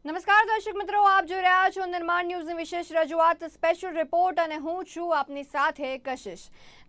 નમસ્કાર દર્શક મિત્રો, આપ જોઈ રહ્યા છો નિર્માણ ન્યૂઝની વિશેષ રજૂઆત સ્પેશિયલ રિપોર્ટ અને હું છું આપની સાથે કશિશ.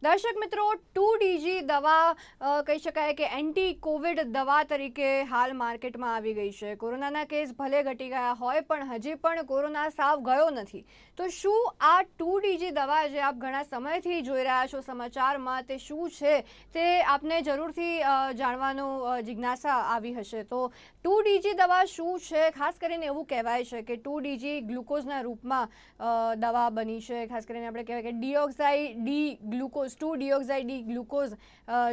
દર્શક મિત્રો, 2DG દવા કહી શકાય કે એન્ટી કોવિડ દવા તરીકે હાલ માર્કેટમાં આવી ગઈ છે. કોરોનાના કેસ ભલે ઘટી ગયા હોય પણ હજી પણ કોરોના સાવ ગયો નથી. તો શું આ 2DG દવા જે આપ ઘણા સમયથી જોઈ રહ્યા છો સમાચારમાં તે શું છે તે આપને જરૂરથી જાણવાનો જિજ્ઞાસા આવી હશે. તો 2DG દવા શું છે? ખાસ કરીને એવું કહેવાય છે કે 2DG ગ્લુકોઝના રૂપમાં દવા બની છે. ખાસ કરીને આપણે કહેવાય કે ડીઓક્સાઇડ ડી ગ્લુકોઝ 2-ડિઓક્સાઇડ ડી ગ્લુકોઝ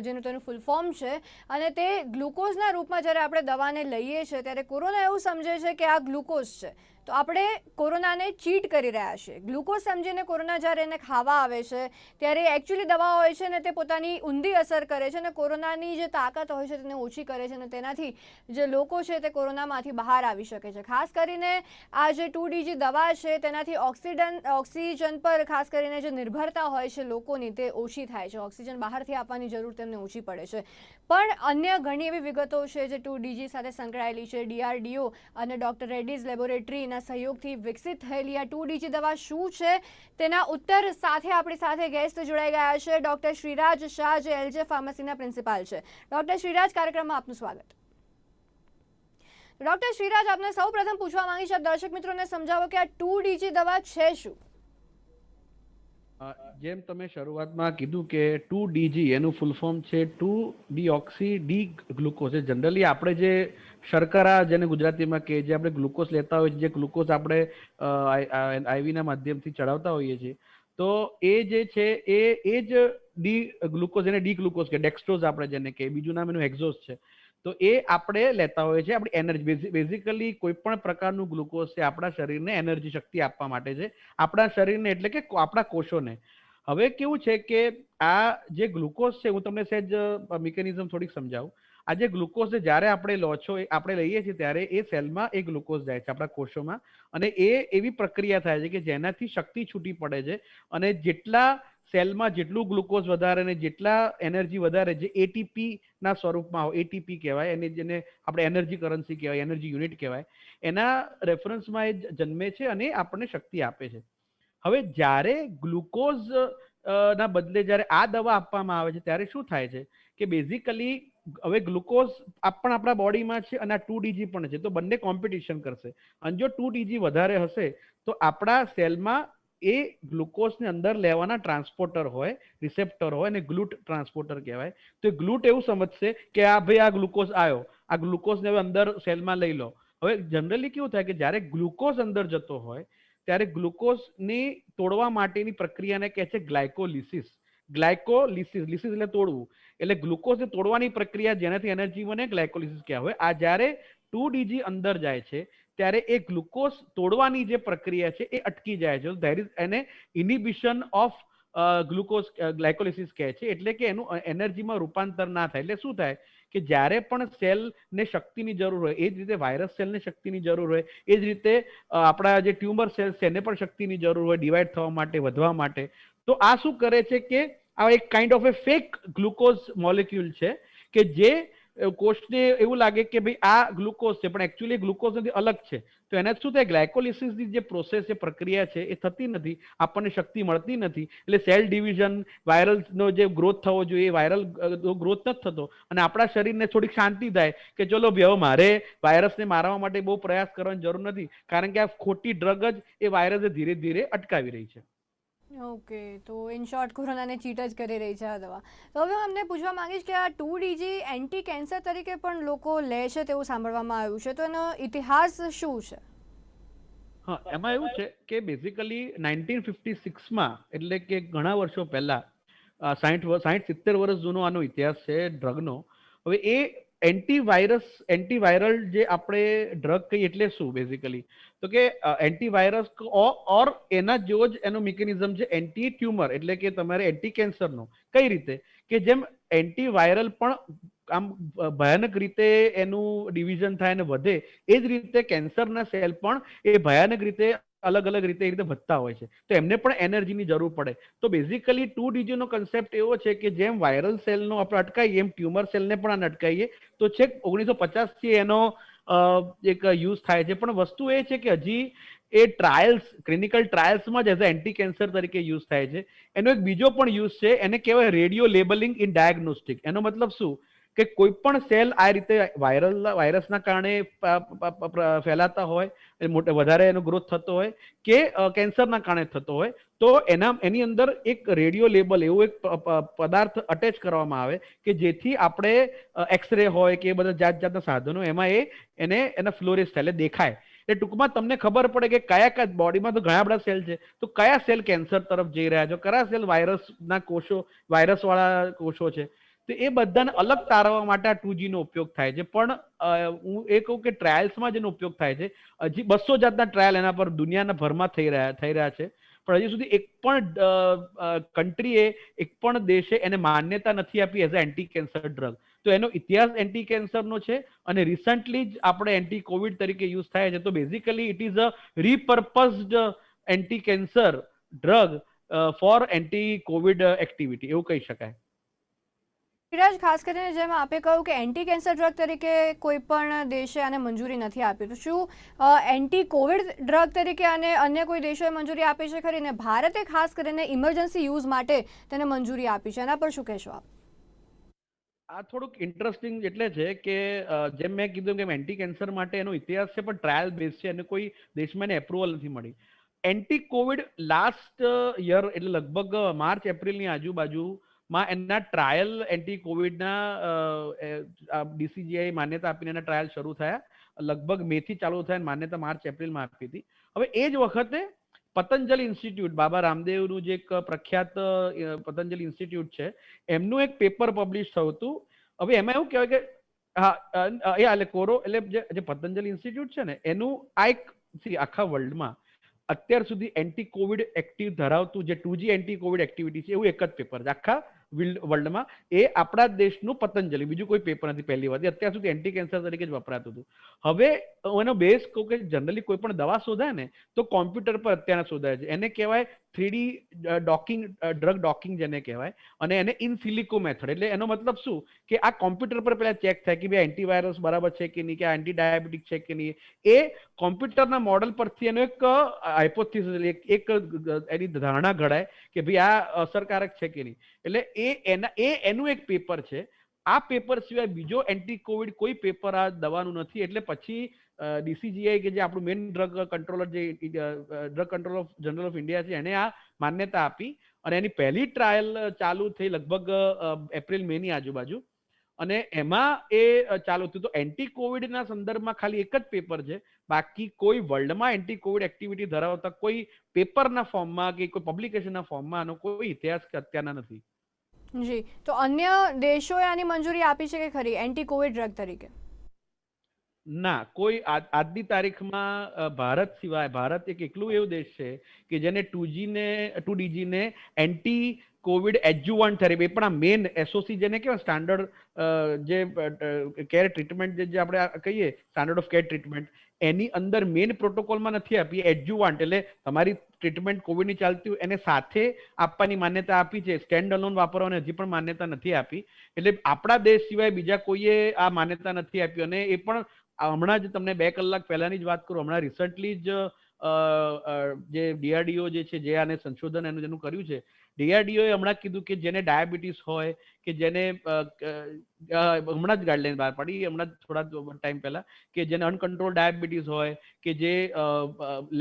જેનું તેનું ફૂલ ફોર્મ છે. અને તે ગ્લુકોઝના રૂપમાં જ્યારે આપણે દવાને લઈએ છીએ ત્યારે કોરોના એવું સમજે છે કે આ ગ્લુકોઝ છે, તો આપણે કોરોનાને ચીટ કરી રહ્યા છીએ. ગ્લુકોઝ સમજીને કોરોના જ્યારે એને ખાવા આવે છે ત્યારે એકચ્યુઅલી દવા હોય છે ને તે પોતાની ઊંધી અસર કરે છે અને કોરોનાની જે તાકાત હોય છે તેને ઓછી કરે છે અને તેનાથી જે લોકો છે તે કોરોનામાંથી બહાર આવી શકે છે. ખાસ કરીને આ જે 2DG દવા છે તેનાથી ઓક્સિજન પર ખાસ કરીને જે નિર્ભરતા હોય છે લોકોની તે ઓછી થાય છે. ઓક્સિજન બહારથી આપવાની જરૂર તેમને ઓછી પડે છે. પણ અન્ય ઘણી એવી વિગતો છે જે 2DG સાથે સંકળાયેલી છે. DRDO અને ડોક્ટર રેડ્ડીઝ લેબોરેટરીના સહયોગથી વિકસિત થયેલી આ 2DG દવા શું છે તેના ઉત્તર સાથે આપણી સાથે ગેસ્ટ જોડાઈ ગયા છે. ડોક્ટર શ્રીરાજ શાહ જે એલજે ફાર્મસીના પ્રિન્સિપાલ છે. ડોક્ટર શ્રીરાજ, કાર્યક્રમમાં આપનું સ્વાગત. ડોક્ટર શ્રીરાજ, આપને સૌ પ્રથમ પૂછવા માંગીશ, આપ દર્શક મિત્રોને સમજાવો કે આ 2DG દવા છે શું? જેમ તમે શરૂઆતમાં કીધું કે 2DG એનું ફૂલ ફોર્મ છે 2-ડિઓક્સી ડી ગ્લુકોઝ. જનરલી આપણે જે શર્કરા જેને ગુજરાતીમાં કે જે આપણે ગ્લુકોઝ લેતા હોઈએ, જે ગ્લુકોઝ આપણે આઈવીના માધ્યમથી ચડાવતા હોઈએ છીએ, તો એ જે છે એ જ ડી ગ્લુકોઝ, એને ડી ગ્લુકોઝ કે ડેક્સ્ટ્રોઝ આપણે જેને કે, બીજું નામ એનું એક્ઝોઝ છે. તો એ આપણે લેતા હોઈએ છીએ આપણી એનર્જી. બેઝિકલી કોઈ પણ પ્રકારનું ગ્લુકોઝ છે આપણા શરીરને એનર્જી શક્તિ આપવા માટે છે, આપણા શરીરને એટલે કે આપણા કોષોને. હવે કેવું છે કે આ જે ગ્લુકોઝ છે, હું તમને સહેજ મિકેનિઝમ થોડીક સમજાવું. આ જે ગ્લુકોઝ છે જ્યારે આપણે લો છો, આપણે લઈએ છીએ ત્યારે એ સેલમાં એ ગ્લુકોઝ જાય છે આપણા કોષોમાં, અને એ એવી પ્રક્રિયા થાય છે કે જેનાથી શક્તિ છૂટી પડે છે. અને જેટલા સેલમાં જેટલું ગ્લુકોઝ વધારે અને જેટલા એનર્જી વધારે, જે એટીપી ના સ્વરૂપમાં હોય, એટીપી કહેવાય, અને જેને આપણે એનર્જી કરન્સી કહેવાય, એનર્જી યુનિટ કહેવાય, એના રેફરન્સમાં એ જન્મે છે અને આપણને શક્તિ આપે છે. હવે જ્યારે ગ્લુકોઝ ના બદલે જ્યારે આ દવા આપવામાં આવે છે ત્યારે શું થાય છે કે બેઝિકલી હવે ગ્લુકોઝ આપણા બોડીમાં છે અને આ 2DG પણ છે, તો બંને કોમ્પિટિશન કરશે. અને જો 2DG વધારે હશે તો આપણા સેલમાં એ ગ્લુકોઝને અંદર લેવાના ટ્રાન્સપોર્ટર હોય, રિસેપ્ટર હોય, અને ગ્લુટ ટ્રાન્સપોર્ટર કહેવાય. તો ગ્લુટ એવું સમજશે કે આ ભાઈ આ ગ્લુકોઝ આવ્યો, આ ગ્લુકોઝને હવે અંદર સેલમાં લઈ લો. હવે જનરલી કેવું થાય કે જ્યારે ગ્લુકોઝ અંદર જતો હોય ત્યારે ગ્લુકોઝની તોડવા માટેની પ્રક્રિયાને કહે છે ગ્લાયકોલિસિસ. ગ્લાયકોલિસિસ, લિસિસ એટલે તોડવું, એટલે ગ્લુકોઝને તોડવાની પ્રક્રિયા જેનાથી એનર્જી બને ગ્લાયકોલિસિસ કહેવાય. આ જ્યારે 2DG અંદર જાય છે ત્યારે એ ગ્લુકોઝ તોડવાની જે પ્રક્રિયા છે એ અટકી જાય છે. ધેર ઇઝ એને ઇનિબિશન ઓફ ગ્લુકોઝ ગ્લાયકોલિસિસ કહે છે. એટલે કે એનું એનર્જીમાં રૂપાંતર ના થાય. એટલે શું થાય કે જ્યારે પણ સેલને શક્તિની જરૂર હોય, એ જ રીતે વાયરસ સેલને શક્તિની જરૂર હોય, એ જ રીતે આપણા જે ટ્યુમર સેલ્સ છે એને પણ શક્તિની જરૂર હોય ડિવાઈડ થવા માટે, વધવા માટે. તો આ શું કરે છે કે આ એક kind of A fake glucose molecule છે કે જે કોષને એવું લાગે કે ભાઈ આ ગ્લુકોઝ છે, પણ એકચ્યુઅલી ગ્લુકોઝ નથી, અલગ છે. તો એને શું થાય, ગ્લાયકોલિસિસની જે પ્રોસેસ છે, પ્રક્રિયા છે, એ થતી નથી, આપણને શક્તિ મળતી નથી. એટલે સેલ ડિવિઝન, વાયરલનો જે ગ્રોથ થવો જોઈએ એ વાયરલ ગ્રોથ નથી થતો, અને આપણા શરીરને થોડીક શાંતિ થાય કે ચલો ભાઈ હવે મારે વાયરસને મારવા માટે બહુ પ્રયાસ કરવાની જરૂર નથી, કારણ કે આ ખોટી ડ્રગ જ એ વાયરસને ધીરે ધીરે અટકાવી રહી છે. ઓકે, તો ઇન શોર્ટ કોરોનાને ચીટ જ કરી રહી છે આ દવા. તો હવે હું અમને પૂછવા માંગીશ કે આ 2DG એન્ટી કેન્સર તરીકે પણ લોકો લે છે તેવું સાંભળવામાં આવ્યું છે, તો એનો ઇતિહાસ શું છે? હા, એમાં એવું છે કે બેઝિકલી 1956માં, એટલે કે ઘણા વર્ષો પહેલા, 60-70 વર્ષ જૂનો આનો ઇતિહાસ છે ડ્રગનો. હવે એ એન્ટીવાયરલ જે આપણે ડ્રગ કહીએ એટલે શું બેઝિકલી, તો કે એન્ટીવાયરસ ઓર એના જેવો જ એનો મિકેનિઝમ છે એન્ટી ટ્યુમર, એટલે કે તમારે એન્ટી કેન્સરનો. કઈ રીતે કે જેમ એન્ટીવાયરલ પણ આમ ભયાનક રીતે એનું ડિવિઝન થાય અને વધે, એ જ રીતે કેન્સરના સેલ પણ એ ભયાનક રીતે અલગ અલગ રીતે એ રીતે વધતા હોય છે. તો એમને પણ એનર્જીની જરૂર પડે. તો બેઝિકલી 2DG નો કન્સેપ્ટ એવો છે કે જેમ વાયરલ સેલનો આપણે અટકાવીએ એમ ટ્યુમર સેલને પણ આને અટકાવીએ. તો છેક 1950 થી એનો એક યુઝ થાય છે. પણ વસ્તુ એ છે કે હજી એ ટ્રાયલ્સ, ક્લિનિકલ ટ્રાયલ્સમાં જ એઝ અ એન્ટી કેન્સર તરીકે યુઝ થાય છે. એનો એક બીજો પણ યુઝ છે, એને કહેવાય રેડિયો લેબલિંગ ઇન ડાયગ્નોસ્ટિક. એનો મતલબ શું કે કોઈ પણ સેલ આ રીતે વાયરસના કારણે ફેલાતા હોય, વધારે એનો ગ્રોથ થતો હોય કે કેન્સરના કારણે થતો હોય, તો એની અંદર એક રેડિયો લેબલ એવું એક પદાર્થ અટેચ કરવામાં આવે કે જેથી આપણે એક્સરે હોય કે એ બધા જાતના સાધનો એમાં એના ફ્લોરેસ થાય, એટલે દેખાય. એટલે ટૂંકમાં તમને ખબર પડે કે કયા બોડીમાં તો ઘણા બધા સેલ છે, તો કયા સેલ કેન્સર તરફ જઈ રહ્યા છે, કયા સેલ વાયરસના કોષો, વાયરસ વાળા કોષો છે. તો એ બધાને અલગ તારવવા માટે આ 2G નો ઉપયોગ થાય છે. પણ હું એ કહું કે ટ્રાયલ્સમાં જેનો ઉપયોગ થાય છે, હજી 200 જાતના ટ્રાયલ એના પર દુનિયાના ભરમાં થઈ રહ્યા છે. પણ હજી સુધી એક પણ કન્ટ્રીએ, એક પણ દેશે એને માન્યતા નથી આપી as a anti cancer drug. તો એનો ઇતિહાસ એન્ટી કેન્સરનો છે અને રિસન્ટલી જ આપણે એન્ટી કોવિડ તરીકે યુઝ થાય છે. તો basically it is a repurposed anti cancer drug for anti Covid activity, એવું કહી શકાય. વિરાજ, ખાસ કરીને જેમ આપે કહ્યું કે એન્ટી કેન્સર ડ્રગ તરીકે કોઈ પણ દેશે આને મંજૂરી નથી આપી, તો શું એન્ટી કોવિડ ડ્રગ તરીકે આને અન્ય કોઈ દેશોએ મંજૂરી આપી છે ખરી? ને ભારતે ખાસ કરીને ઇમરજન્સી યુઝ માટે તેને મંજૂરી આપી છે, એના પર શું કહેશો આપ? આ થોડુંક ઇન્ટરેસ્ટિંગ એટલે છે કે જેમ મેં કીધું કે એન્ટી કેન્સર માટે એનો ઇતિહાસ છે, પણ ટ્રાયલ બેઝ છે અને કોઈ દેશમાં એને એપ્રુવલ નથી મળી. એન્ટી કોવિડ લાસ્ટ યર, એટલે લગભગ માર્ચ એપ્રિલની આજુબાજુમાં એના ટ્રાયલ એન્ટી કોવિડના DCGI માન્યતા આપીને એના ટ્રાયલ શરૂ થયા. લગભગ મે થી ચાલુ થયા, માન્યતા માર્ચ એપ્રિલમાં આપી હતી. હવે એ જ વખતે પતંજલિ ઇન્સ્ટિટ્યૂટ, બાબા રામદેવનું જે એક પ્રખ્યાત પતંજલિ ઇન્સ્ટિટ્યૂટ છે, એમનું એક પેપર પબ્લિશ થયું હતું. હવે એમાં એવું કહેવાય કે એટલે જે પતંજલિ ઇન્સ્ટિટ્યૂટ છે ને, એનું આ એક આખા વર્લ્ડમાં અત્યાર સુધી એન્ટી કોવિડ એક્ટિવ ધરાવતું જે 2G એન્ટી કોવિડ એક્ટિવિટી છે, એવું એક જ પેપર છે આખા વર્લ્ડમાં. એ આપણા દેશનું પતંજલિ, બીજું કોઈ પેપર નથી. પહેલી વાત, અત્યાર સુધી એન્ટી કેન્સર તરીકે જ વપરાતું હતું. હવે એનો બેઝ કહું કે જનરલી કોઈ પણ દવા શોધાય ને, તો કોમ્પ્યુટર પર અત્યારે શોધાય છે. એને કહેવાય 3D ડોકિંગ, ડ્રગ ડોકિંગ જેને કહેવાય. અને એને ઇન સિલિકો મેથડ, એટલે એનો મતલબ શું કે આ કોમ્પ્યુટર પર પહેલા ચેક થાય કે ભાઈ એન્ટીવાયરસ બરાબર છે કે નહીં, કે આ એન્ટી ડાયાબિટીક છે કે નહીં. એ કોમ્પ્યુટરના મોડલ પરથી એનો એક હાઇપોથિસિસ, એક એની ધારણા ઘડાય કે ભાઈ આ અસરકારક છે કે નહીં. એટલે એનું એક પેપર છે. આ પેપર સિવાય બીજો એન્ટી કોવિડ કોઈ પેપર આ દવાનું નથી. એટલે પછી DCGI, કે જે આપણું મેઇન ડ્રગ કંટ્રોલર, જે drug controller general of India છે, એને આ માન્યતા આપી. અને એની પહેલી ટ્રાયલ ચાલુ થઈ લગભગ એપ્રિલ મે ની આજુબાજુ. અને એમાં એ ચાલુ થયું. તો એન્ટી કોવિડના સંદર્ભમાં ખાલી એક જ પેપર છે. બાકી કોઈ વર્લ્ડમાં એન્ટી કોવિડ એક્ટિવિટી ધરાવતા કોઈ પેપરના ફોર્મમાં કે કોઈ પબ્લિકેશનના ફોર્મમાં આનો કોઈ ઇતિહાસ અત્યારના નથી. જી, તો અન્ય દેશોએ આની મંજૂરી આપી છે કે ખરી એન્ટી કોવિડ ડ્રગ તરીકે? ના, કોઈ આજની તારીખમાં ભારત સિવાય, ભારત એક એકલું એવું દેશ છે કે જેને 2DG ને એન્ટી કોવિડ એડજુવન્ટ થેરેપી, પણ આ મેઇન SOC જેને કહેવાય, સ્ટાન્ડર્ડ જે કેર ટ્રીટમેન્ટ, જે આપણે કહીએ સ્ટાન્ડર્ડ ઓફ કેર ટ્રીટમેન્ટ, એની અંદર મેઇન પ્રોટોકોલમાં નથી આપી. એડજુવન્ટ એટલે તમારી ટ્રીટમેન્ટ કોવિડની ચાલતી હોય એને સાથે આપવાની માન્યતા આપી છે. સ્ટેન્ડ અલોન વાપરવાની હજી પણ માન્યતા નથી આપી. એટલે આપણા દેશ સિવાય બીજા કોઈએ આ માન્યતા નથી આપી. અને એ પણ હમણાં જ તમને 2 કલાક પહેલાની જ વાત કરું, હમણાં રિસન્ટલી જ જે DRDO જે છે, જે આને સંશોધન જેનું કર્યું છે, DRDO એ હમણાં કીધું કે જેને ડાયાબિટીસ હોય, કે જેને હમણાં જ ગાઈડલાઈન બહાર પાડી, હમણાં થોડા ટાઈમ પહેલા, કે જેને અનકન્ટ્રોલ ડાયાબિટીસ હોય, કે જે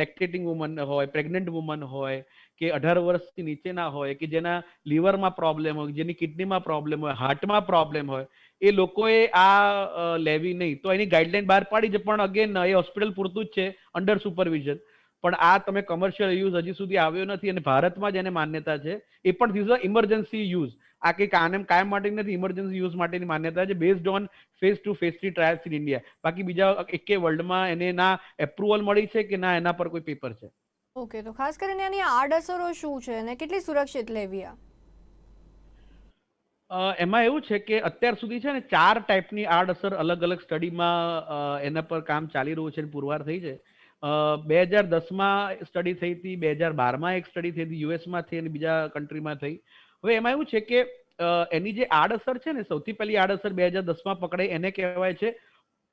લેક્ટેટિંગ વુમન હોય, પ્રેગ્નન્ટ વુમન હોય, કે 18 વર્ષથી નીચેના હોય, કે જેના લીવરમાં પ્રોબ્લેમ હોય, જેની કિડનીમાં પ્રોબ્લેમ હોય, હાર્ટમાં પ્રોબ્લેમ હોય, એ લોકોએ આ લેવી નહીં. તો એની ગાઈડલાઈન બહાર પાડી છે. પણ અગેન એ હોસ્પિટલ પૂરતું જ છે, અંડર સુપરવિઝન. પણ આ તમે કમર્શિયલ યુઝ હજી સુધી આવ્યો નથી. અને ભારતમાં જ એને માન્યતા છે. એ પણ ધીસ અ ઇમરજન્સી યુઝ. આ કંઈક કાયમ માટે નથી, ઇમરજન્સી યુઝ માટેની માન્યતા છે, based on phase 2 phase 3 trials in India. બાકી બીજા એકે વર્લ્ડમાં એને ના એપ્રુવલ મળી છે કે ના એના પર કોઈ પેપર છે. ઓકે, તો ખાસ કરીને આની આડઅસરો શું છે અને કેટલી સુરક્ષિત લેવી આ? એમાં એવું છે કે અત્યાર સુધી છે ને 4 ટાઈપની આડઅસર અલગ અલગ સ્ટડીમાં એના પર કામ ચાલી રહ્યું છે, પુરવાર થઈ છે. 2010માં સ્ટડી થઈ હતી, 2012માં એક સ્ટડી થઈ હતી, યુએસમાં થઈ અને બીજા કન્ટ્રીમાં થઈ. હવે એમાં એવું છે કે એની જે આડઅસર છે ને, સૌથી પહેલી આડઅસર 2010માં પકડાઈ, એને કહેવાય છે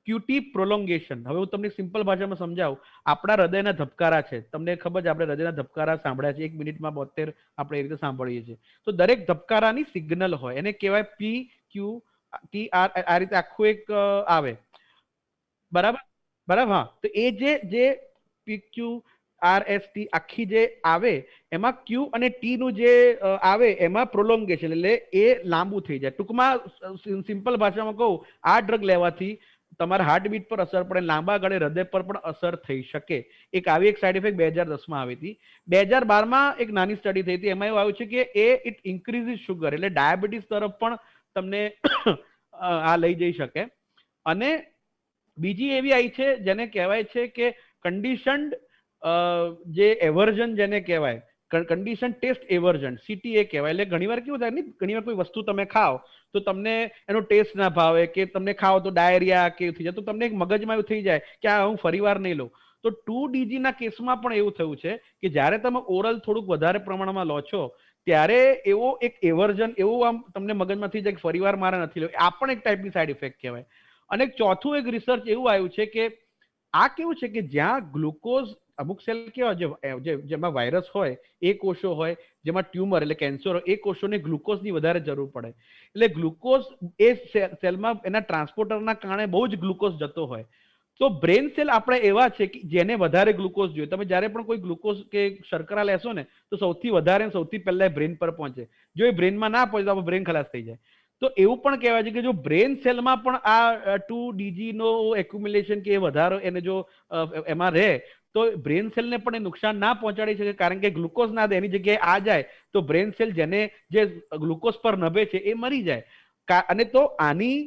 QT પ્રોલોંગેશન. હવે હું તમને સિમ્પલ ભાષામાં સમજાવું. આપણા હૃદયના ધબકારા છે, તમને ખબર છે, આપણે હૃદયના ધબકારા સાંભળ્યા છે 1 મિનિટમાં 72 આપણે એ રીતે સાંભળીએ છીએ. તો દરેક ધબકારાની સિગ્નલ હોય, એને કહેવાય PQTR, આ રીતે આખું એક આવે, બરાબર બરાબર. હા, તો એ જે PQRST આખી જે આવે, એમાં Q અને T નું જે આવે એમાં પ્રોલોંગેશન, એટલે એ લાંબુ થઈ જાય. ટૂંકમાં સિમ્પલ ભાષામાં કહું, આ ડ્રગ લેવાથી તમારા હાર્ટબીટ પર અસર પડે, લાંબા ગાળે હૃદય પર પણ અસર થઈ શકે. એક આવી એક સાઈડ ઇફેક્ટ 2010માં આવી હતી. 2012માં એક નાની સ્ટડી થઈ હતી, એમાં એવું આવ્યું છે કે ઇટ ઇન્ક્રીઝિસ શુગર, એટલે ડાયાબિટીસ તરફ પણ તમને આ લઈ જઈ શકે. અને બીજી એવી આવી છે જેને કહેવાય છે કે કન્ડિશન્ડ જે એવર્ઝન, જેને કહેવાય કન્ડિશન ટેસ્ટ એવર્ઝન, CTA કહેવાય. એટલે ઘણીવાર કેવું થાય ને, ઘણીવાર કોઈ વસ્તુ તમે ખાઓ તો તમને એનો ટેસ્ટ ના ભાવે, કે તમને ખાઓ તો ડાયરિયા કે થઈ જાય, તો તમને એક મગજમાં એવું થઈ જાય કે આ હું ફરીવાર નહીં લઉં. તો 2DG ના કેસમાં પણ એવું થયું છે કે જ્યારે તમે ઓરલ થોડુંક વધારે પ્રમાણમાં લો છો, ત્યારે એવો એક એવર્ઝન, એવું આમ તમને મગજમાં થઈ જાય કે ફરીવાર મારે નથી લેવું. આ પણ એક ટાઈપની સાઈડ ઇફેક્ટ કહેવાય. અને ચોથું એક રિસર્ચ એવું આવ્યું છે કે આ કેવું છે કે જ્યાં ગ્લુકોઝ, અમુક સેલ કેવા જેમાં વાયરસ હોય, એ કોષો હોય, જેમાં ટ્યુમર એટલે કેન્સર હોય, એ કોષોને ગ્લુકોઝની વધારે જરૂર પડે. એટલે ગ્લુકોઝ એ સેલમાં એના ટ્રાન્સપોર્ટરના કારણે બહુ જ ગ્લુકોઝ જતો હોય. તો બ્રેન સેલ આપણે એવા છે કે જેને વધારે ગ્લુકોઝ જોઈએ. તમે જ્યારે પણ કોઈ ગ્લુકોઝ કે શર્કરા લેશો ને, તો સૌથી વધારે સૌથી પહેલા બ્રેન પર પહોંચે. જો એ બ્રેનમાં ના પહોંચે તો આપણો બ્રેન ખલાસ થઈ જાય. તો એવું પણ કહેવાય છે કે જો બ્રેન સેલમાં પણ આ 2DG નો એક્યુમ્યુલેશન કે વધારો એને જો એમાં રહે, તો બ્રેન સેલને પણ એ નુકસાન ના પહોંચાડી શકે, કારણ કે ગ્લુકોઝ ના દે, એની જગ્યાએ આ જાય તો બ્રેન સેલ જેને જે ગ્લુકોઝ પર નભે છે એ મરી જાય. અને તો આની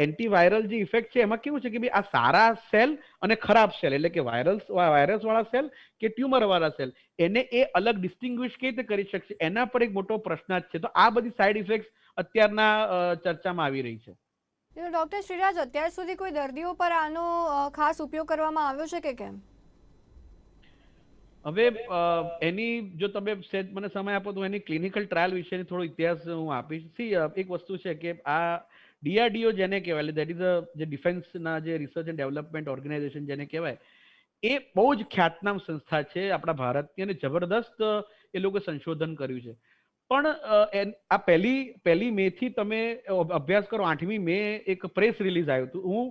એન્ટીવાયરલ જે ઇફેક્ટ છે એમાં કેવું છે કે ભાઈ આ સારા સેલ અને ખરાબ સેલ, એટલે કે વાયરસ વાળા સેલ કે ટ્યુમર વાળા સેલ, એને એ અલગ ડિસ્ટિંગ્વિશ કઈ રીતે કરી શકશે, એના પર એક મોટો પ્રશ્ન છે. તો આ બધી સાઈડ ઇફેક્ટ અત્યારના ચર્ચામાં આવી રહી છે. ડોક્ટર શ્રીરાજ, અત્યાર સુધી કોઈ દર્દીઓ પર આનો ખાસ ઉપયોગ કરવામાં આવ્યો છે કે કેમ? હવે એની જો તમે મને સમય આપો તો એની ક્લિનિકલ ટ્રાયલ વિશેની થોડો ઇતિહાસ હું આપીશ. એક વસ્તુ છે કે આ DRDO જેને કહેવાય, દેટ ઇઝ જે ડિફેન્સના જે રિસર્ચ એન્ડ ડેવલપમેન્ટ ઓર્ગેનાઇઝેશન જેને કહેવાય, એ બહુ જ ખ્યાતનામ સંસ્થા છે આપણા ભારતની, અને જબરદસ્ત એ લોકો સંશોધન કર્યું છે. પણ આ પહેલી મે થી તમે અભ્યાસ કરો, 8મી મે એક પ્રેસ રિલીઝ આવ્યું હતું. હું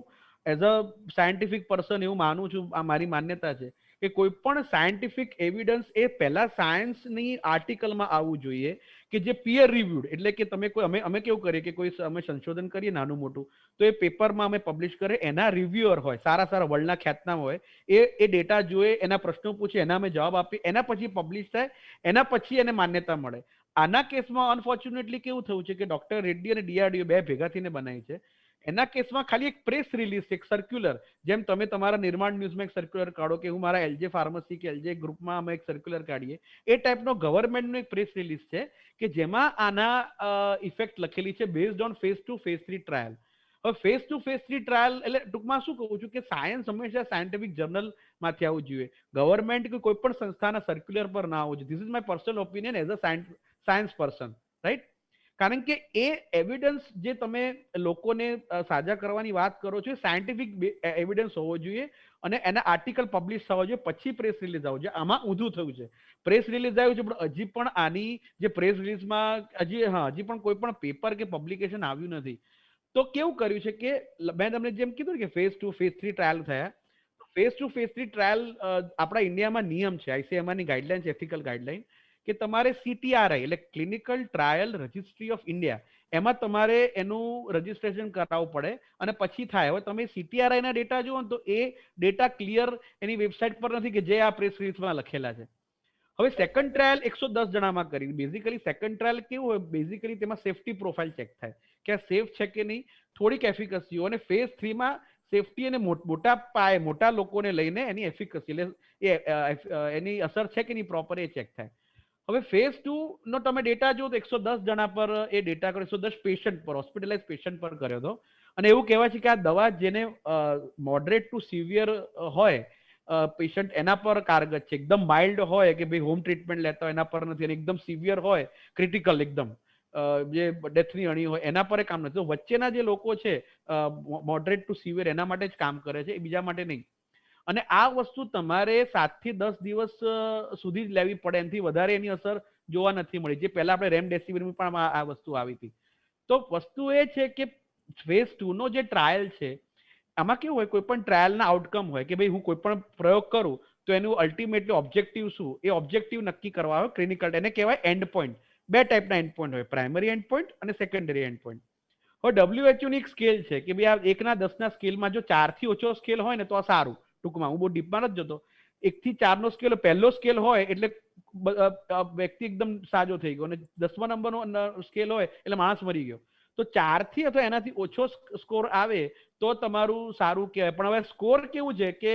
એઝ અ સાયન્ટિફિક પર્સન એવું માનું છું, આ મારી માન્યતા છે કે કોઈ પણ સાયન્ટિફિક એવિડન્સ એ પહેલા સાયન્સની આર્ટિકલમાં આવવું જોઈએ, કે જે પિયર રિવ્યુડ, એટલે કે તમે કોઈ અમે કેવું કરીએ કે કોઈ અમે સંશોધન કરીએ નાનું મોટું, તો એ પેપરમાં અમે પબ્લિશ કરીએ, એના રિવ્યુઅર હોય, સારા વર્લ્ડના ખ્યાતનામ હોય, એ ડેટા જોઈએ, એના પ્રશ્નો પૂછે, એના અમે જવાબ આપીએ, એના પછી પબ્લિશ થાય, એના પછી એને માન્યતા મળે. આના કેસમાં અનફોર્ચ્યુનેટલી કેવું થયું છે કે ડોક્ટર રેડ્ડી અને DRDO બે ભેગા થઈને બનાવી છે. એના કેસમાં ખાલી એક પ્રેસ રિલીઝ, એક સર્ક્યુલર, જેમ તમે તમારા નિર્માણ ન્યૂઝમાં એક સર્ક્યુલર કાઢો, કે હું મારા LJ ફાર્મસી કે LJ ગ્રુપમાં અમે એક સર્ક્યુલર કાઢીએ, એ ટાઈપનો ગવર્મેન્ટનો એક પ્રેસ રિલીઝ છે કે જેમાં આના ઇફેક્ટ લખેલી છે based on phase 2 phase 3 trial. હવે phase 2 phase 3 ટ્રાયલ એટલે ટૂંકમાં શું કહું છું કે સાયન્સ હંમેશા સાયન્ટિફિક જર્નલ માંથી આવવું જોઈએ, ગવર્મેન્ટ કે કોઈ પણ સંસ્થાના સર્ક્યુલર પર ના આવવું જોઈએ. This is my personal opinion as a science person, right? કારણ કે એ એવિડન્સ જે તમે લોકોને સાજા કરવાની વાત કરો છો, એ સાયન્ટિફિક એવિડન્સ હોવો જોઈએ, અને એના આર્ટિકલ પબ્લિશ થવા જોઈએ, પછી પ્રેસ રિલીઝ આવવું જોઈએ. આમાં ઊંધું થયું છે. પ્રેસ રિલીઝ આવ્યું છે, પણ હજી પણ આની જે પ્રેસ રિલીઝમાં હજી પણ કોઈ પણ પેપર કે પબ્લિકેશન આવ્યું નથી. તો કેવું કર્યું છે કે મેં તમને જેમ કીધું કે phase 2 phase 3 ટ્રાયલ થયા. phase 2 phase 3 ટ્રાયલ આપણા ઇન્ડિયામાં નિયમ છે, ICMR ની ગાઈડલાઈન છે, એથિકલ ગાઈડલાઈન, કે તમારે CTRI એટલે clinical trial registry of India, એમાં તમારે એનું રજિસ્ટ્રેશન કરાવવું પડે, અને પછી થાય. હવે તમે CTRI ના ડેટા જુઓ ને, તો એ ડેટા ક્લિયર એની વેબસાઇટ પર નથી કે જે આ પ્રેસ રિલીઝમાં લખેલા છે. હવે સેકન્ડ ટ્રાયલ 110 જણામાં કરી. બેઝિકલી સેકન્ડ ટ્રાયલ કેવું હોય, બેઝિકલી તેમાં સેફટી પ્રોફાઇલ ચેક થાય કે આ સેફ છે કે નહીં, થોડીક એફિકસી હોય, અને ફેઝ 3માં સેફટી અને મોટા પાયે મોટા લોકોને લઈને એની એફિકસી, એટલે એની અસર છે કે નહીં પ્રોપર, એ ચેક થાય. હવે phase 2 નો તમે ડેટા જુઓ તો 110 જણા પર એ ડેટા કર્યો, 110 પેશન્ટ પર, હોસ્પિટલાઇઝ પેશન્ટ પર કર્યો હતો. અને એવું કહેવાય છે કે આ દવા જેને મોડરેટ ટુ સિવિયર હોય પેશન્ટ, એના પર કારગર છે. એકદમ માઇલ્ડ હોય કે ભાઈ હોમ ટ્રીટમેન્ટ લેતા હોય એના પર નથી, અને એકદમ સિવિયર હોય, ક્રિટિકલ એકદમ, જે ડેથની અણી હોય એના પર કામ નથી. તો વચ્ચેના જે લોકો છે મોડરેટ ટુ સિવિયર એના માટે જ કામ કરે છે, એ બીજા માટે નહીં. અને આ વસ્તુ તમારે 7 થી 10 દિવસ સુધી જ લેવી પડે, એનાથી વધારે એની અસર જોવા નથી મળી. જે પહેલા આપણે રેમડેસિવિરમાં પણ આ વસ્તુ આવી હતી. તો વસ્તુ એ છે કે ફેઝ 2 નો જે ટ્રાયલ છે આમાં કેવું હોય, કોઈ પણ ટ્રાયલના આઉટકમ હોય કે ભાઈ હું કોઈ પણ પ્રયોગ કરું તો એનું અલ્ટિમેટલી ઓબ્જેક્ટિવ શું, એ ઓબ્જેક્ટિવ નક્કી કરવા આવે ક્લિનિકલ. એને કહેવાય એન્ડ પોઈન્ટ. બે ટાઈપના એન્ડ પોઈન્ટ હોય, પ્રાઇમરી એન્ડ પોઈન્ટ અને સેકન્ડરી એન્ડ પોઈન્ટ. હવે WHO ની એક સ્કેલ છે કે ભાઈ આ 1 ના 10 ના સ્કેલમાં જો 4 થી ઓછો સ્કેલ હોય ને તો આ સારું. ટૂંકમાં હું બહુ ડીપમાં નથી જતો. 1 થી 4 નો સ્કેલ પહેલો સ્કેલ હોય એટલે વ્યક્તિ એકદમ સાજો થઈ ગયો, અને 10મા નંબરનો સ્કેલ હોય એટલે માણસ મરી ગયો. તો 4 થી અથવા એનાથી ઓછો સ્કોર આવે તો તમારું સારું કહેવાય. પણ હવે સ્કોર કેવું છે કે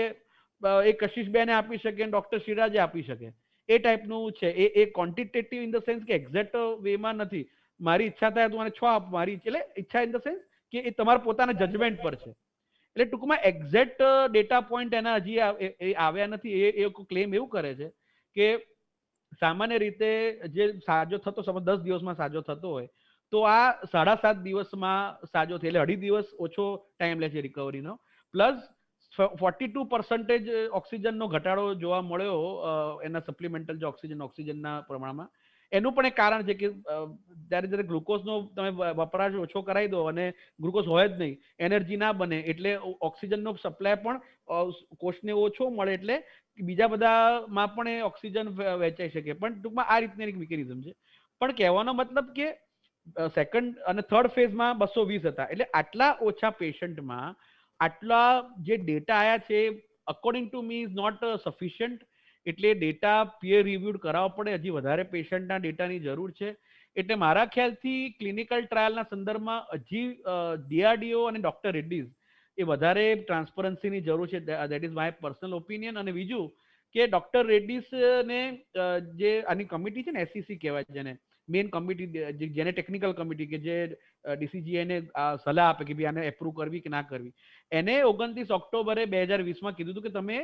એ કશિશબેને આપી શકે, ડોક્ટર સિરાજે આપી શકે, એ ટાઈપનું છે. એ ક્વોન્ટિટેટિવ ઇન ધ સેન્સ કે એક્ઝેક્ટ વેમાં નથી. મારી ઈચ્છા થાય તો મને 6 આપ, મારી એટલે ઈચ્છા ઇન ધ સેન્સ કે એ તમારા પોતાના જજમેન્ટ પર છે. એટલે ટૂંકમાં એક્ઝેક્ટ ડેટા પોઈન્ટ એના હજી આવ્યા નથી. એ ક્લેમ એવું કરે છે કે સામાન્ય રીતે જે સાજો થતો, સમજ 10 દિવસમાં સાજો થતો હોય તો આ 7.5 દિવસમાં સાજો થઈ, એટલે 2.5 દિવસ ઓછો ટાઈમ લે છે રિકવરીનો. પ્લસ 42% ઓક્સિજનનો ઘટાડો જોવા મળ્યો એના સપ્લિમેન્ટલ જે ઓક્સિજનના પ્રમાણમાં. એનું પણ એક કારણ છે કે જ્યારે ગ્લુકોઝનો તમે વપરાશ ઓછો કરાવી દો અને ગ્લુકોઝ હોય જ નહીં, એનર્જી ના બને, એટલે ઓક્સિજનનો સપ્લાય પણ કોષને ઓછો મળે, એટલે બીજા બધામાં પણ એ ઓક્સિજન વેચાઈ શકે. પણ ટૂંકમાં આ રીતની એક મિકેનિઝમ છે. પણ કહેવાનો મતલબ કે સેકન્ડ અને થર્ડ ફેઝમાં 220 હતા. એટલે આટલા ઓછા પેશન્ટમાં આટલા જે ડેટા આવ્યા છે according to me is not sufficient. એટલે ડેટા પિયર રિવ્યુડ કરાવવો પડે, હજી વધારે પેશન્ટના ડેટાની જરૂર છે. એટલે મારા ખ્યાલથી ક્લિનિકલ ટ્રાયલના સંદર્ભમાં હજી DRDO અને ડોક્ટર રેડ્ડીઝ એ વધારે ટ્રાન્સપરન્સીની જરૂર છે. That is my personal opinion. અને બીજું કે ડોક્ટર રેડ્ડીઝને જે આની કમિટી છે ને, SEC કહેવાય જેને, મેઇન કમિટી, જેને ટેકનિકલ કમિટી કે જે DCGI સલાહ આપે કે ભાઈ આને એપ્રુવ કરવી કે ના કરવી, એને 29 ઓક્ટોબરે 2020માં કીધું હતું કે તમે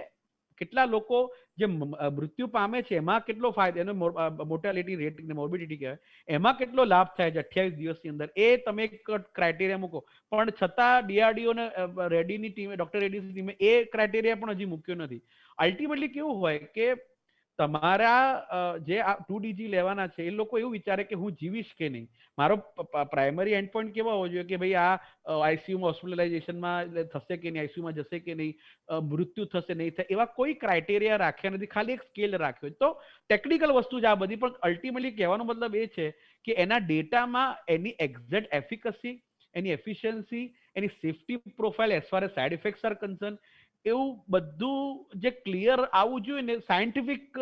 કેટલા લોકો જે મૃત્યુ પામે છે એમાં કેટલો ફાયદો, એનો મોર્ટાલિટી રેટ ને મોર્બિડિટી કહેવાય, એમાં કેટલો લાભ થાય છે 28 દિવસની અંદર, એ તમે એક ક્રાઇટેરિયા મૂકો. પણ છતાં DRDO ને રેડ્ડીની ટીમે, ડોક્ટર રેડ્ડીની ટીમે એ ક્રાઇટેરિયા પણ હજી મૂક્યો નથી. અલ્ટિમેટલી કેવું હોય કે તમારા જે આ 2DG લેવાના છે એ લોકો એવું વિચારે કે હું જીવીશ કે નહીં. મારો પ્રાઇમરી એન્ડ પોઈન્ટ કેવા હોવો જોઈએ કે ભાઈ આ આઈસીયુમાં હોસ્પિટલાઇઝેશનમાં થશે કે નહીં, આઈસીયુમાં જશે કે નહીં, મૃત્યુ થશે નહીં થાય, એવા કોઈ ક્રાઇટેરિયા રાખ્યા નથી. ખાલી એક સ્કેલ રાખ્યો. તો ટેકનિકલ વસ્તુ જ આ બધી, પણ અલ્ટિમેટલી કહેવાનો મતલબ એ છે કે એના ડેટામાં એની એક્ઝેક્ટ એફિકસી, એની એફિશિયન્સી, એની safety profile as far as side effects are concern, એવું બધું જે ક્લિયર આવવું જોઈએ ને સાયન્ટિફિક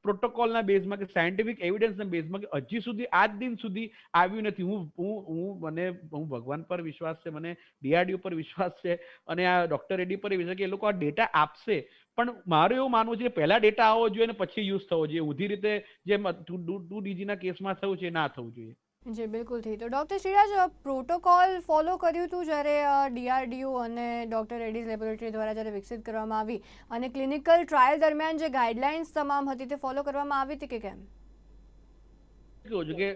પ્રોટોકોલના બેઝમાં કે સાયન્ટિફિક એવિડન્સના બેઝમાં, કે હજી સુધી આજ દિન સુધી આવ્યું નથી. હું ભગવાન પર વિશ્વાસ છે, મને DRDO પર વિશ્વાસ છે, અને આ ડોક્ટર રેડ્ડી પર વિશ્વાસ કે એ લોકો આ ડેટા આપશે. પણ મારું એવું માનવું છે કે પહેલા ડેટા આવવો જોઈએ અને પછી યુઝ થવો જોઈએ. ઊંધી રીતે જેમ 2DGના કેસમાં થયું છે ના થવું જોઈએ. જી બિલકુલ ઠીક. તો ડૉક્ટર સિરાજ, પ્રોટોકોલ ફોલો કર્યું હતું જ્યારે DRDO અને ડૉક્ટર રેડ્ડીઝ લેબોરેટરી દ્વારા જ્યારે વિકસિત કરવામાં આવી, અને ક્લિનિકલ ટ્રાયલ દરમિયાન જે ગાઈડલાઇન્સ તમામ હતી તે ફોલો કરવામાં આવી હતી કે કેમ? કેવું છે કે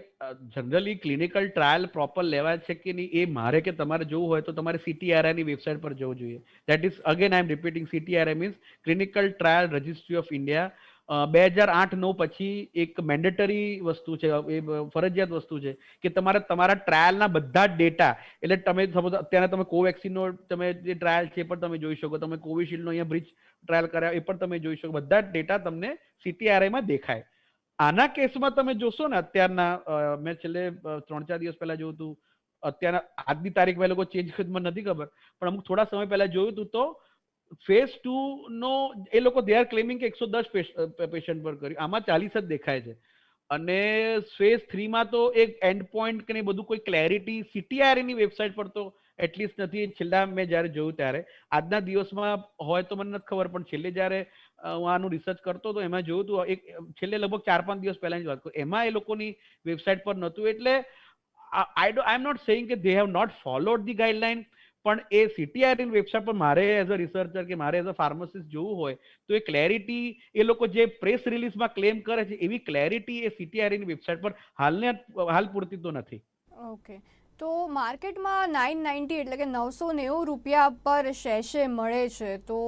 જનરલી ક્લિનિકલ ટ્રાયલ પ્રોપર લેવાય છે કે નહીં એ મારે કે તમારે જોવું હોય તો તમારે CTRI ની વેબસાઇટ પર જવું જોઈએ. That is again I am repeating, CTRI means clinical trial registry of India. 2008-9 પછી એક મેન્ડેટરી વસ્તુ છે, એ ફરજિયાત વસ્તુ છે કે તમારે તમારા ટ્રાયલના બધા જ ડેટા, એટલે તમે અત્યારે તમે કોવેક્સિનનો તમે જે ટ્રાયલ છે એ પણ તમે જોઈ શકો, તમે કોવિશિલ્ડનો અહીંયા બ્રિજ ટ્રાયલ કર્યા એ પણ તમે જોઈ શકો. બધા જ ડેટા તમને CTRIમાં દેખાય. આના કેસમાં તમે જોશો ને અત્યારના, મેં છેલ્લે 3-4 દિવસ પહેલા જોયું હતું, અત્યારના આજની તારીખમાં એ લોકો ચેન્જ મને નથી ખબર, પણ અમુક થોડા સમય પહેલા જોયું હતું, તો ફેઝ 2 નો એ લોકો દે આર ક્લેમિંગ કે 110 પેશન્ટ પર કર્યું, આમાં 40 જ દેખાય છે. અને ફેઝ 3માં તો એક એન્ડ પોઈન્ટ કે બધું કોઈ ક્લેરિટી CTRI ની વેબસાઇટ પર તો એટલીસ્ટ નથી. છેલ્લા મેં જ્યારે જોયું ત્યારે, આજના દિવસમાં હોય તો મને નથી ખબર, પણ છેલ્લે જ્યારે હું આનું રિસર્ચ કરતો હતો એમાં જોયું હતું, એક છેલ્લે લગભગ 4-5 દિવસ પહેલાની વાત કરું, એમાં એ લોકોની વેબસાઇટ પર નહોતું. એટલે આઈ એમ નોટ સેઇંગ કે they have not followed the guideline, પણ એ સીટીઆરની વેબસાઇટ પર મારે એઝ અ રિસર્ચર કે મારે એઝ અ ફાર્માસિસ્ટ જોવું હોય તો એ ક્લેરિટી એ લોકો જે પ્રેસ રિલીઝમાં ક્લેમ કરે છે એવી ક્લેરિટી એ સીટીઆરની વેબસાઇટ પર હાલ પૂરતી તો નથી. ઓકે, તો માર્કેટમાં 990 એટલે કે 990 રૂપિયા પર શેશે મળે છે, તો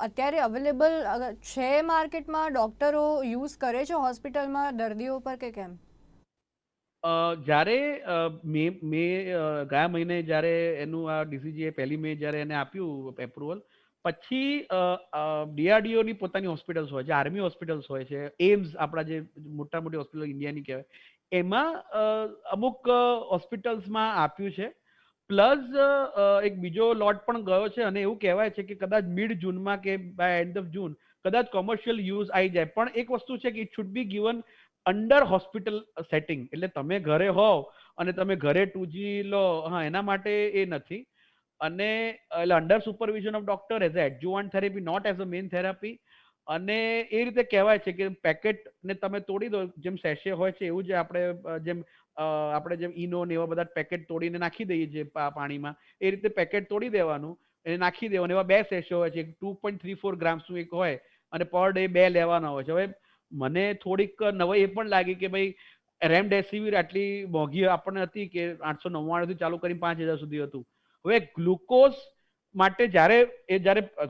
અત્યારે અવેલેબલ છે માર્કેટમાં? ડૉક્ટરો યુઝ કરે છે હોસ્પિટલમાં દર્દીઓ પર કે કેમ? જ્યારે ગયા મહિને જ્યારે એનું આ ડીસીજીએ 1 મે જ્યારે એને આપ્યું એપ્રુવલ, પછી ડીઆરડીઓની પોતાની હોસ્પિટલ્સ હોય છે, આર્મી હોસ્પિટલ્સ હોય છે, એમ્સ આપણા જે મોટા મોટી હોસ્પિટલ ઇન્ડિયાની કહેવાય, એમાં અમુક હોસ્પિટલ્સમાં આપ્યું છે. પ્લસ એક બીજો લોટ પણ ગયો છે અને એવું કહેવાય છે કે કદાચ મિડ જૂનમાં કે બાય એન્ડ ઓફ જૂન કદાચ કોમર્શિયલ યુઝ આવી જાય. પણ એક વસ્તુ છે કે it should be given under hospital setting. એટલે તમે ઘરે હોવ અને તમે ઘરે 2G લો, હા, એના માટે એ નથી. અને એટલે under supervision of doctor as a adjuvant therapy, not as a main therapy. અને એ રીતે કહેવાય છે કે પેકેટ ને તમે તોડી દો, જેમ સેશે હોય છે એવું જ આપણે જેમ ઈનો ને એવા બધા પેકેટ તોડીને નાખી દઈએ છીએ પાણીમાં, એ રીતે પેકેટ તોડી દેવાનું, એને નાખી દેવાનું. એવા 2 સેશે હોય છે, 2.34 ગ્રામ્સનું એક હોય અને પર ડે 2 લેવાના હોય છે. હવે મને થોડીક નવાઈ એ પણ લાગી કે ભાઈ રેમડેસિવિર આટલી મોંઘી આપણને હતી કે 899 થી ચાલુ કરીને 5000 સુધી હતું. હવે ગ્લુકોઝ માટે જ્યારે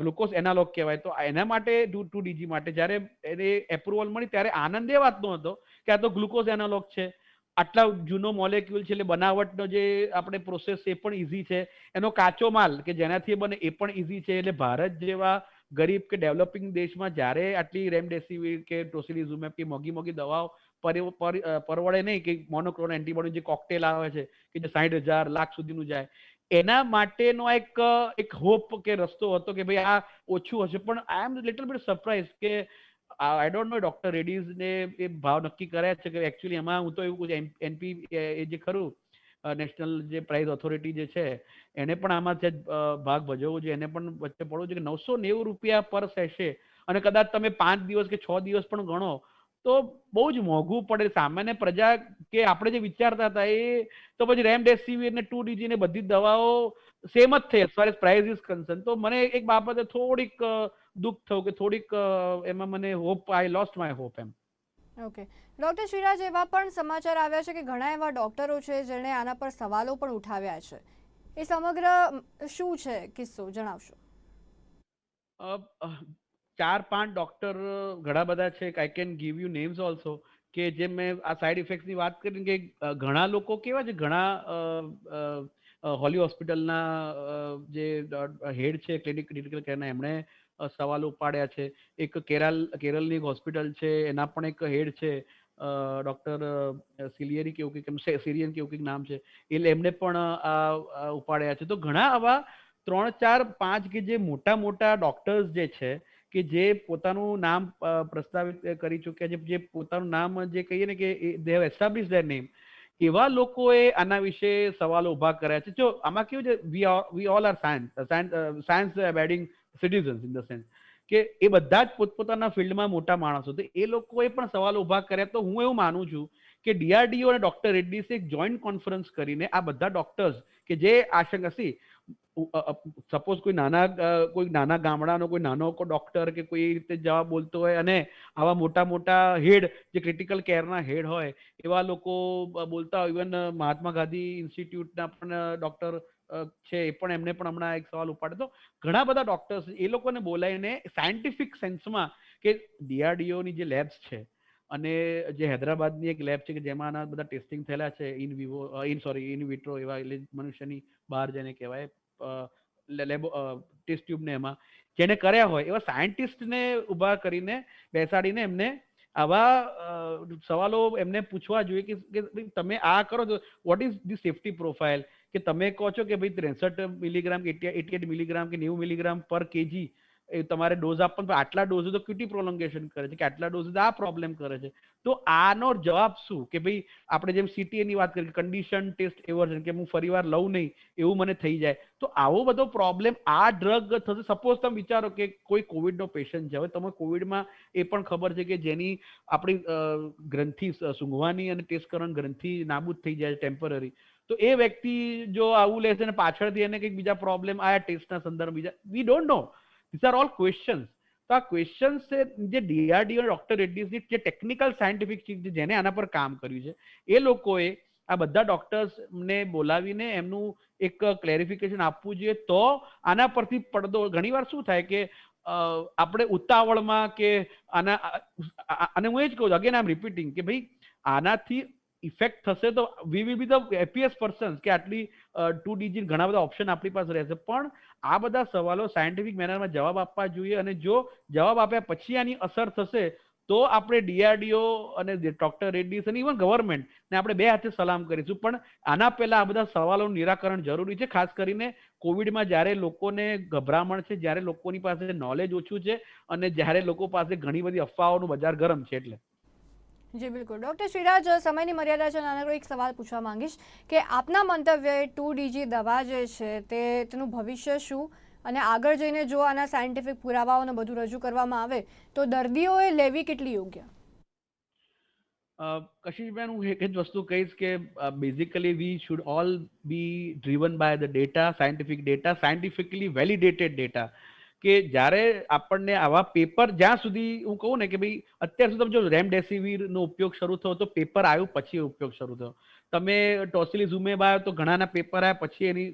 ગ્લુકોઝ એનાલોગ કહેવાય, તો એના માટે 2DG માટે જ્યારે એને એપ્રુવલ મળી ત્યારે આનંદ એ વાતનો હતો કે આ તો ગ્લુકોઝ એનાલોગ છે, આટલા જૂનો મોલેક્યુલ છે, એટલે બનાવટનો જે આપણે પ્રોસેસ એ પણ ઇઝી છે, એનો કાચો માલ કે જેનાથી બને એ પણ ઇઝી છે. એટલે ભારત જેવા ગરીબ કે ડેવલપિંગ દેશમાં જ્યારે આટલી રેમડેસિવિર કે ટોસિલિઝુમેબ કે મોંઘી દવાઓ પરવડે નહીં, કે મોનોક્લોનલ એન્ટીબોડી જે કોકટેલ આવે છે કે જે 60,000 લાખ સુધીનું જાય, એના માટેનો એક હોપ કે રસ્તો હતો કે ભાઈ આ ઓછું હશે. પણ આઈ એમ લિટલ બિટ સરપ્રાઈઝ કે I don't know doctor Reddy's ને એ ભાવ નક્કી કર્યા છે કે એકચ્યુઅલી એમાં હું તો એવું એનપી એ જે ખરું નેશનલ જે પ્રાઇસ ઓથોરિટી જે છે એને પણ આમાં છે ભાગ ભજવવો જોઈએ, એને પણ વચ્ચે પડવું જોઈએ કે 990 રૂપિયા પર સેશે. અને કદાચ તમે 5 દિવસ કે 6 દિવસ પણ ગણો તો બહુ જ મોંઘું પડે. સામાન્ય પ્રજા કે આપણે જે વિચારતા હતા એ તો પછી રેમડેસિવિર ને 2DG ને બધી દવાઓ સેમ જ થઈ as far as price is concern. તો મને એક બાબતે થોડીક દુઃખ થયું કે થોડીક એમાં મને hope, I lost my hope એમ. ઓકે, ડૉક્ટર શ્રીરાજ, એવા પણ સમાચાર આવ્યા છે કે ઘણા એવા ડૉક્ટરો છે જેણે આના પર સવાલો પણ ઉઠાવ્યા છે. એ સમગ્ર શું છે કિસ્સો, જણાવશો? 4-5 ડોક્ટર ઘણા બધા છે, I can give you names also, કે જે મેં આ સાઈડ ઇફેક્ટ્સની વાત કરી કે ઘણા લોકો કેવા છે, ઘણા હોલી હોસ્પિટલના જે હેડ છે ક્રિટિકલ કેરના, એમણે સવાલો ઉપાડ્યા છે. એક કેરળની એક હોસ્પિટલ છે એના પણ એક હેડ છે, ડોક્ટર સિલિયરી કે એવું કંઈક સિરિયન કે એવું કંઈક નામ છે, એટલે એમને પણ આ ઉપાડ્યા છે. તો ઘણા આવા 3-4-5 કે જે મોટા ડોક્ટર્સ જે છે કે જે પોતાનું નામ પ્રસ્તાવિત કરી ચૂક્યા છે, જે પોતાનું નામ જે કહીએ ને કે they have establish there name, એવા લોકોએ આના વિશે સવાલો ઉભા કર્યા છે. જો આમાં કેવું છે, we all are science abiding citizens in the sense કે એ બધા જ પોતપોતાના ફિલ્ડમાં મોટા માણસો, તો એ લોકોએ પણ સવાલો ઉભા કર્યા. તો હું એવું માનું છું કે ડીઆરડીઓ અને ડોક્ટર રેડ્ડીસે એક જોઈન્ટ કોન્ફરન્સ કરીને આ બધા ડોક્ટર્સ કે જે આશંકા હતી, સપોઝ કોઈ નાના ગામડાનો કોઈ નાનો ડોક્ટર કે કોઈ એ રીતે જવાબ બોલતો હોય અને આવા મોટા હેડ જે ક્રિટિકલ કેરના હેડ હોય એવા લોકો બોલતા હોય, ઇવન મહાત્મા ગાંધી ઇન્સ્ટિટ્યૂટના પણ ડોક્ટર છે, એ પણ એમને પણ હમણાં એક સવાલ ઉપાડ્યો. તો ઘણા બધા ડોક્ટર્સ એ લોકોને બોલાવીને સાયન્ટિફિક સેન્સમાં કે ડીઆરડીઓની જે લેબ્સ છે અને જે હૈદરાબાદની એક લેબ છે કે જેમાં આના બધા ટેસ્ટિંગ થયેલા છે, ઇન વિટ્રો એવા, એટલે મનુષ્યની બહાર જેને કહેવાય ટેસ્ટ ટ્યુબ ને એમાં જેને કર્યા હોય એવા સાયન્ટિસ્ટને ઉભા કરીને બેસાડીને એમને આવા સવાલો એમને પૂછવા જોઈએ કે તમે આ કરો તો what is the safety profile, કે તમે કહો છો કે ભાઈ 63 મિલીગ્રામ કે 88 મિલીગ્રામ કે 90 મિલીગ્રામ પર કેજી એ તમારે ડોઝ આપવાનો, આટલા ડોઝ તો ક્યુટી પ્રોલોંગેશન કરે છે, કે આટલા ડોઝ આ પ્રોબ્લેમ કરે છે. તો આનો જવાબ શું કે ભાઈ આપણે જેમ સીટીએ ની વાત કરી, કન્ડિશન ટેસ્ટ એવર્જન, કે હું ફરીવાર લઉં નહીં એવું મને થઈ જાય, તો આવો બધો પ્રોબ્લેમ આ ડ્રગ થશે. સપોઝ તમે વિચારો કે કોઈ કોવિડનો પેશન્ટ છે, હવે તમે કોવિડમાં એ પણ ખબર છે કે જેની આપણી ગ્રંથિ સૂંઘવાની અને ટેસ્ટ કરવાની ગ્રંથિ નાબૂદ થઈ જાય ટેમ્પરરી, તો એ વ્યક્તિ જો આવું લેશે ને પાછળથી એને કંઈક બીજા પ્રોબ્લેમ આયા ટેસ્ટના સંદર્ભ બીજા, we don't know. This are all questions. તો આ ક્વેશ્ચન્સ છે જે ડીઆરડીઓ અને ડોક્ટર રેડ્ડીઝની જે ટેકનિકલ સાયન્ટિફિક ચીજ જેને આના પર કામ કર્યું છે એ લોકોએ આ બધા ડોક્ટર્સને બોલાવીને એમનું એક ક્લેરિફિકેશન આપવું જોઈએ. તો આના પરથી પડદો, ઘણીવાર શું થાય કે આપણે ઉતાવળમાં કે અને હું એ જ કહું છું, અગેન આઈ એમ રિપીટિંગ કે ભાઈ આનાથી ઇફેક્ટ થશે તો we will be the happiest persons કે આટલી 2DG ઘણા બધા ઓપ્શન આપણી પાસે રહેશે. પણ આ બધા સવાલો સાયન્ટિફિક મેનરમાં જવાબ આપવા જોઈએ, અને જો જવાબ આપ્યા પછી આની અસર થશે તો આપણે ડીઆરડીઓ અને ડોક્ટર રેડ્ડીઝ અને ઇવન ગવર્મેન્ટ ને આપણે બે હાથે સલામ કરીશું. પણ આના પહેલા આ બધા સવાલોનું નિરાકરણ જરૂરી છે, ખાસ કરીને કોવિડમાં જ્યારે લોકોને ગભરામણ છે, જ્યારે લોકોની પાસે નોલેજ ઓછું છે અને જ્યારે લોકો પાસે ઘણી બધી અફવાઓનું બજાર ગરમ છે. એટલે જી બિલકુલ. ડૉક્ટર શ્રીરાજ, સમયની મર્યાદા છે, નાનકડો એક સવાલ પૂછવા માંગીશ કે આપના મંતવ્યે 2DG દવા જે છે તેનું ભવિષ્ય શું, અને આગળ જઈને જો આના સાયન્ટિફિક પુરાવાઓને બધું રજૂ કરવામાં આવે તો દર્દીઓએ લેવી કેટલી યોગ્ય? કશિશબેન, હું એક જ વસ્તુ કહીશ કે basically we should all be driven by the data, scientific data, scientifically validated data. કે જ્યારે આપણને આવા પેપર, જ્યાં સુધી હું કહું ને કે ભાઈ અત્યાર સુધી જો રેમડેસિવીરનો ઉપયોગ શરૂ થયો તો પેપર આવ્યું પછી ઉપયોગ શરૂ થયો. તમે ટોસિલિઝુમેબ આવ્યો તો ઘણાના પેપર આવ્યા પછી એની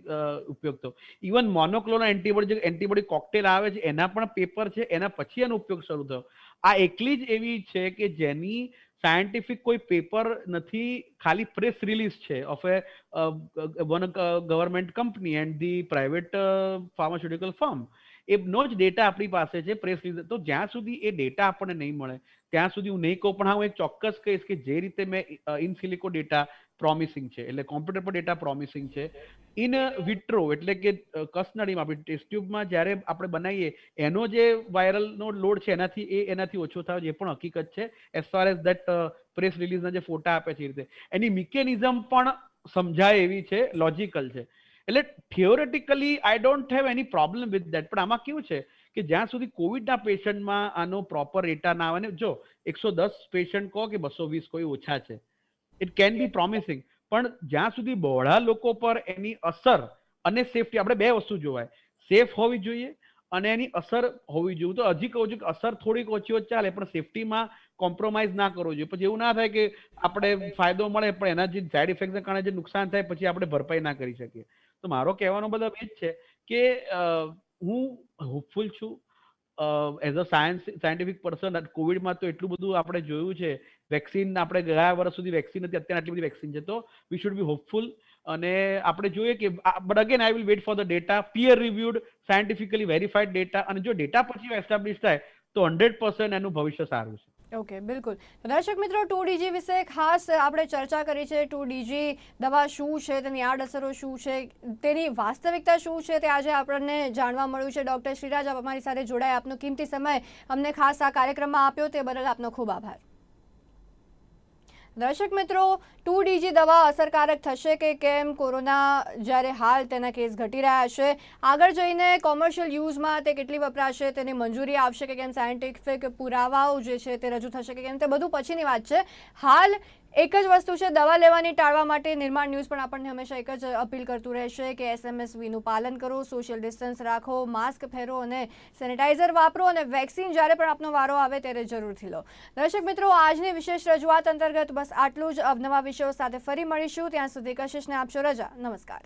ઉપયોગ થયો. ઇવન મોનોક્લોનલ એન્ટીબોડી, જે એન્ટીબોડી કોકટેલ આવે છે એના પણ પેપર છે, એના પછી એનો ઉપયોગ શરૂ થયો. આ એકલી જ એવી છે કે જેની સાયન્ટિફિક કોઈ પેપર નથી, ખાલી પ્રેસ રિલીઝ છે of A one government company and the private pharmaceutical firm. એનો જ ડેટા આપણી પાસે છે, પ્રેસ રિલીઝ. તો જ્યાં સુધી એ ડેટા આપણને નહીં મળે ત્યાં સુધી હું નહીં કહું. પણ હા, હું એક ચોક્કસ કહીશ કે જે રીતે મેં ઇન સિલિકો ડેટા પ્રોમિસિંગ છે, એટલે કોમ્પ્યુટર પર ડેટા પ્રોમિસિંગ છે. ઇન વિટ્રો એટલે કે કસનળીમાં આપણે ટેસ્ટ ટ્યુબમાં જ્યારે આપણે બનાવીએ એનો જે વાયરલનો લોડ છે એનાથી ઓછો થાય, જે પણ હકીકત છે as far as that press રિલીઝના જે ફોટા આપે છે એ રીતે. એની મિકેનિઝમ પણ સમજાય એવી છે, લોજિકલ છે. એટલે થિયોરેટિકલી I don't have any problem with that. પણ આમાં કેવું છે કે જ્યાં સુધી કોવિડના પેશન્ટમાં આનો પ્રોપર ડેટા ના આવે ને, જો 110 પેશન્ટ કહો કે 220 કોઈ ઓછા છે, ઇટ કેન બી પ્રોમિસિંગ. પણ જ્યાં સુધી બહોળા લોકો પર એની અસર અને સેફટી, આપણે બે વસ્તુ જોવાય, સેફ હોવી જોઈએ અને એની અસર હોવી જોઈએ. તો હજી કહું છું કે અસર થોડીક ઓછી હોય ચાલે, પણ સેફટીમાં કોમ્પ્રોમાઇઝ ના કરવો જોઈએ. પછી એવું ના થાય કે આપણે ફાયદો મળે પણ એના જે સાઈડ ઇફેક્ટને કારણે જે નુકસાન થાય પછી આપણે ભરપાઈ ના કરી શકીએ. તો મારો કહેવાનો મતલબ એ જ છે કે હું હોપફુલ છું એઝ અ સાયન્ટિફિક પર્સન. કોવિડમાં તો એટલું બધું આપણે જોયું છે, વેક્સિન આપણે ગયા વર્ષ સુધી વેક્સિન હતી, અત્યારે આટલી બધી વેક્સિન છે. તો વી શુડ બી હોપફુલ. અને આપણે જોઈએ કે but again I will wait for the data, peer reviewed, scientifically verified data. અને જો ડેટા પછી એસ્ટાબ્લિશ થાય તો 100% એનું ભવિષ્ય સારું છે. ઓકે, બિલકુલ. દર્શક મિત્રો, 2DG વિશે ખાસ આપણે ચર્ચા કરી છે. 2DG દવા શું છે, તેની આડઅસરો શું છે, તેની વાસ્તવિકતા શું છે, તે આજે આપણને જાણવા મળ્યું છે. ડૉક્ટર શ્રીરાજ, આપ અમારી સાથે જોડાયા, આપનો કિંમતી સમય અમને ખાસ આ કાર્યક્રમમાં આપ્યો તે બદલ આપનો ખૂબ આભાર. દર્શક મિત્રો, 2DG દવા અસરકારક થશે કે કેમ, કોરોના જ્યારે હાલ તેના કેસ ઘટી રહ્યા છે, આગળ જઈને કોમર્શિયલ યુઝમાં તે કેટલી વપરાશે, તેની મંજૂરી આવશે કે કેમ, સાયન્ટિફિક પુરાવાઓ જે છે તે રજૂ થશે કે કેમ, તે બધું પછીની વાત છે. હાલ એક જ વસ્તુ છે, દવા લેવાની ટાળવા માટે નિર્માણ ન્યૂઝ પણ આપણને હંમેશા એક જ અપીલ કરતું રહેશે કે SMSVનું પાલન કરો, સોશિયલ ડિસ્ટન્સ રાખો, માસ્ક પહેરો અને સેનિટાઈઝર વાપરો, અને વેક્સિન જ્યારે પણ આપનો વારો આવે ત્યારે જરૂરથી લો. દર્શક મિત્રો, આજની વિશેષ રજૂઆત અંતર્ગત બસ આટલું જ. અવનવા વિષયો સાથે ફરી મળીશું. ત્યાં સુધી કશિશને આપશો રજા. નમસ્કાર.